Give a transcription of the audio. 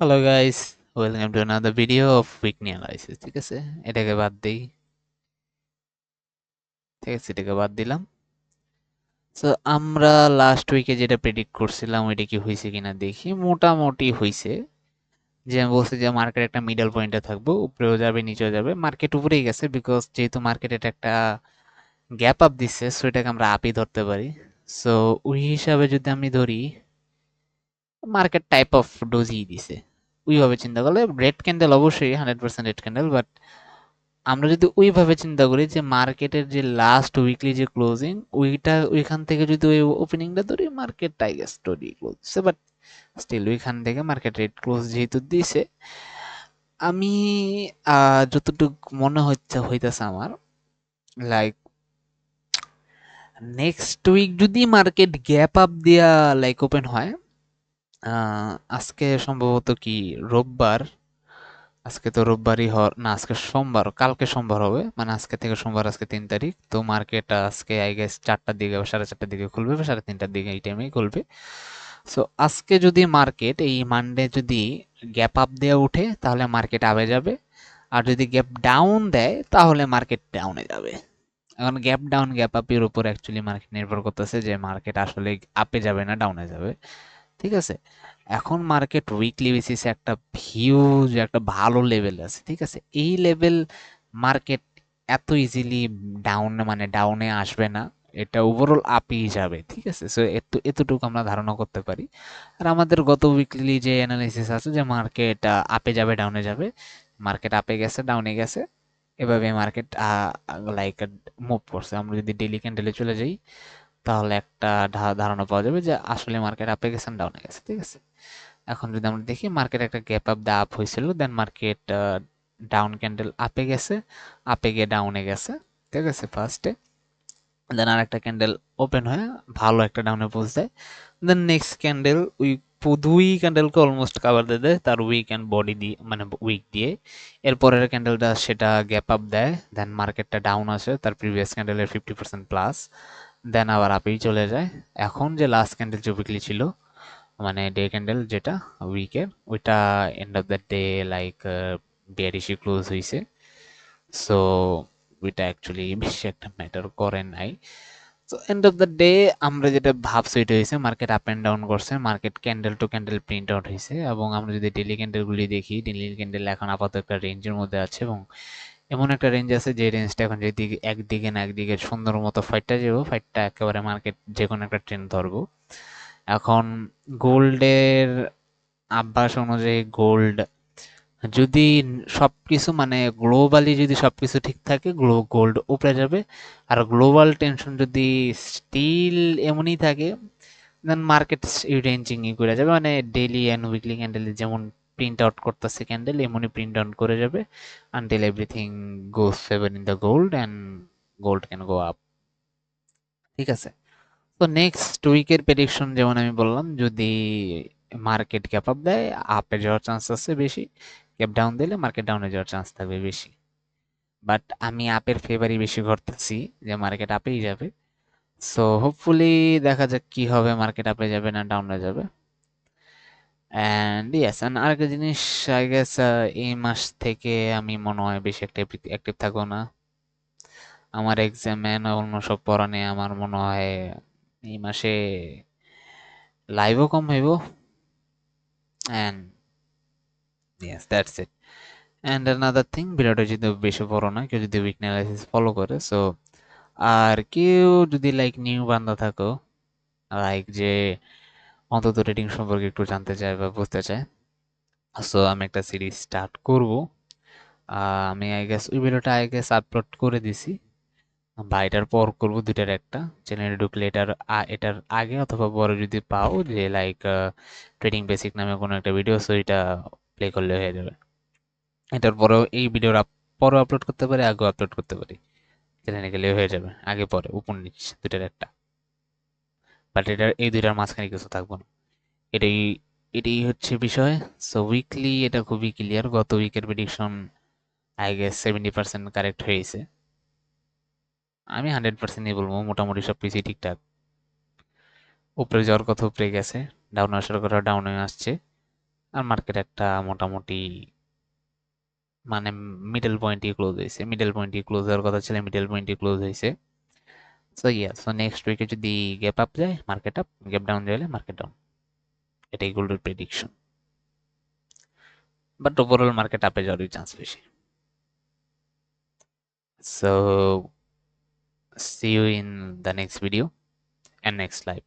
Hello guys, welcome to another video of weekly analysis. ঠিক আছে, এটাকে বাদ দেই। ঠিক আছে, এটাকে বাদ দিলাম। সো আমরা লাস্ট উইকে যেটা প্রেডিক্ট করছিলাম ওইটা কি হয়েছে কিনা দেখি। মোটামুটি হয়েছে। যে আমি বলছি যে মার্কেট একটা মিডল পয়েন্টে থাকবো, উপরেও যাবে নিচেও যাবে। মার্কেট উপরেই গেছে বিকজ যেহেতু মার্কেট এটা একটা গ্যাপ আপ দিচ্ছে, সো এটাকে আমরা আপই ধরতে পারি। সো ওই হিসাবে যদি আমি ধরি, মার্কেট টাইপ অফ ডোজই দিছে। ওইভাবে চিন্তা করলে রেড ক্যান্ডেল অবশ্যই 100% রেড ক্যান্ডেল, বাট আমরা যদি ওইভাবে চিন্তা করি যে মার্কেটের যে লাস্ট উইকলি যে ক্লোজিং, ওইটা ওইখান থেকে যদি ওই ওপেনিংটা ধরি, market I guess story close, but still ওইখান থেকে মার্কেট রেট ক্লোজ যেহেতু দিছে, আমি যতটুকু মনে হইতেছে আমার, লাইক নেক্সট উইক যদি মার্কেট গ্যাপ আপ দিয়া লাইক ওপেন হয়, আজকে সম্ভবত কি রোববার, আজকে তো রোববারই না, আজকে সোমবার, কালকে সোমবার হবে, মানে আজকে থেকে সোমবার, আজকে 3 তারিখ। তো মার্কেট আজকে আই গেস 4টার দিকে বা 4:30টার দিকে খুলবে, বা 3:30টার দিকে, এই টাইমেই খুলবে। সো আজকে যদি মার্কেট এই মানডে যদি গ্যাপ আপ দিয়ে উঠে, তাহলে মার্কেট আপে যাবে। আর যদি গ্যাপ ডাউন দেয়, তাহলে মার্কেট ডাউনে যাবে। এখন গ্যাপ ডাউন গ্যাপ আপের উপর অ্যাকচুয়ালি মার্কেট নির্ভর করতেছে যে মার্কেট আসলে আপে যাবে না ডাউনে যাবে। ঠিক আছে, এখন মার্কেট উইকলি বেসিসে একটা হিউজ একটা ভালো লেভেল আছে। ঠিক আছে, এই লেভেল মার্কেট এত ইজিলি ডাউনে আসবে না, এটা ওভারঅল আপই যাবে। ঠিক আছে, সো এতটুকু আমরা ধারণা করতে পারি। আর আমাদের গত উইকলি যে অ্যানালিসিস আছে যে মার্কেট আপে যাবে ডাউনে যাবে, মার্কেট আপে গেছে ডাউনে গেছে, এভাবে মার্কেট লাইক মুভ করছে। আমরা যদি ডেইলি ক্যান্ডেলে চলে যাই, তাহলে একটা ধারণা পাওয়া যাবে যে আসলে মার্কেট আপে গেছে না ডাউনে গেছে। ঠিক আছে, এখন যদি আমরা দেখি মার্কেট একটা গ্যাপ আপ দা আপ হয়েছিল, দেন মার্কেট ডাউন ক্যান্ডেল আপে গেছে, আপে গিয়ে ডাউনে গেছে। ঠিক আছে, ফার্স্টে, দেন আর একটা ক্যান্ডেল ওপেন হয়ে ভালো একটা ডাউনে পৌঁছায়, দেন নেক্সট ক্যান্ডেল ওই দুই ক্যান্ডেলকে অলমোস্ট কাভার দিয়ে দেয় তার উইক অ্যান্ড বডি দিয়ে, মানে উইক দিয়ে। এরপরের ক্যান্ডেলটা সেটা গ্যাপ আপ দেয়, দেন মার্কেটটা ডাউন আসে তার প্রিভিয়াস ক্যান্ডেলের 50% প্লাস, দেন আবার আপেই চলে যায়। এখন যে লাস্ট ক্যান্ডেল যে উইকলি ছিল, মানে ডে ক্যান্ডেল যেটা উইকের, ওইটা end of the day like বেয়ারিশই ক্লোজ হয়েছে। সো ওইটা অ্যাকচুয়ালি বেশি একটা ম্যাটার করে নাই। তো এন্ড অফ দ্য ডে আমরা যেটা ভাবছি ওইটা হয়েছে, মার্কেট আপ অ্যান্ড ডাউন করছে, market candle to candle print out হয়েছে। এবং আমরা যদি ডেলি ক্যান্ডেলগুলি দেখি, ডেলি ক্যান্ডেল এখন আপাতত একটা রেঞ্জের মধ্যে আছে, এবং এমন একটা রেঞ্জ আছে যে রেঞ্জটা এখন যেদিকে একদিকে না একদিকে সুন্দর মতো ফাইটটা যাবো, ফাইটটা একেবারে মার্কেট যে কোনো একটা ট্রেন্ড ধরবো। এখন গোল্ডের আভ্যাস অনুযায়ী গোল্ড যদি সবকিছু মানে গ্লোবালি যদি সবকিছু ঠিক থাকে, গোল্ড উপরে যাবে। আর গ্লোবাল টেনশন যদি স্টিল এমনই থাকে, দেন মার্কেট রেঞ্জিং করে যাবে, মানে ডেইলি অ্যান্ড উইকলি ক্যান্ডেল যেমন প্রিন্ট আউট করতেছে ক্যান্ডেল, এমনই প্রিন্ট আউট করে যাবে until everything goes favour in the gold and gold can go up. ঠিক আছে, তো নেক্সট উইকের প্রেডিকশন যেমন আমি বললাম, যদি মার্কেট গ্যাপ আপ দেয়, আপে যাওয়ার চান্স আছে বেশি। গ্যাপ ডাউন দিলে মার্কেট ডাউনে যাওয়ার চান্স থাকবে বেশি। বাট আমি আপের ফেভারই বেশি করতেছি, যে মার্কেট আপেই যাবে। সো হোপফুলি দেখা যাক কি হবে, মার্কেট আপে যাবে না ডাউনে যাবে। অ্যান্ড ইয়েস, অ্যান্ড আরেকটা জিনিস, আই গেস এই মাস থেকে আমি মনে হয় বেশি একটা অ্যাক্টিভ থাকবো না। আমার এক্সাম অন্য সব পড়া নিয়ে আমার মনে হয় এই মাসে লাইভও কম হইব। And yes, that's it. And another thing, ভিডিওটা যদি বেশি বড় না, কেউ যদি উইক অ্যানালাইসিস ফলো করে, সো আর কেউ যদি লাইক নিউ বান্দা থাকো, লাইক যে অন্তত রেটিং সম্পর্কে একটু জানতে চায় বা বুঝতে চায়, সো আমি একটা সিরিজ স্টার্ট করব। আমি আই গেস ওই ভিডিওটা আই গেস আপলোড করে দিছি, বা এটার পর করব, দুইটার একটা। চ্যানেলে ঢুকলে এটার আগে অথবা পরে যদি পাও যে লাইক ট্রেডিং বেসিক নামে কোনো একটা ভিডিও, সো এটা প্লে করলে হয়ে যাবে। এটার পরেও এই ভিডিওর পরেও আপলোড করতে পারি, আগেও আপলোড করতে পারি, চ্যানেলে গেলে হয়ে যাবে, আগে পরে উপর নিচ দুইটার একটা। বাট এটার এই দুইটার মাঝখানে কিছু থাকবো না। এটাই এটাই হচ্ছে বিষয়। সো উইকলি এটা খুবই ক্লিয়ার, গত উইকের প্রেডিকশন আই গেস 70% কারেক্ট হয়েছে। আমি 100%ই বলবো, মোটামুটি সব কিছুই ঠিকঠাক। উপরে যাওয়ার কথা উপরে গেছে, ডাউন আসার কথা ডাউনে আসছে। আর মার্কেট একটা মোটামুটি মানে মিডল পয়েন্টে ক্লোজ হয়েছে, মিডল পয়েন্টে ক্লোজ হওয়ার কথা ছিল, মিডল পয়েন্টে ক্লোজ হয়েছে। সো সো নেক্সট উইকে যদি গ্যাপ আপ যায় মার্কেট আপ, গ্যাপ ডাউন গেলে মার্কেট ডাউন, এটাই গোল্ডের প্রেডিকশন। বাট ওভারঅল মার্কেট আপে যাওয়ারই চান্স বেশি। So see you in the next video and next live.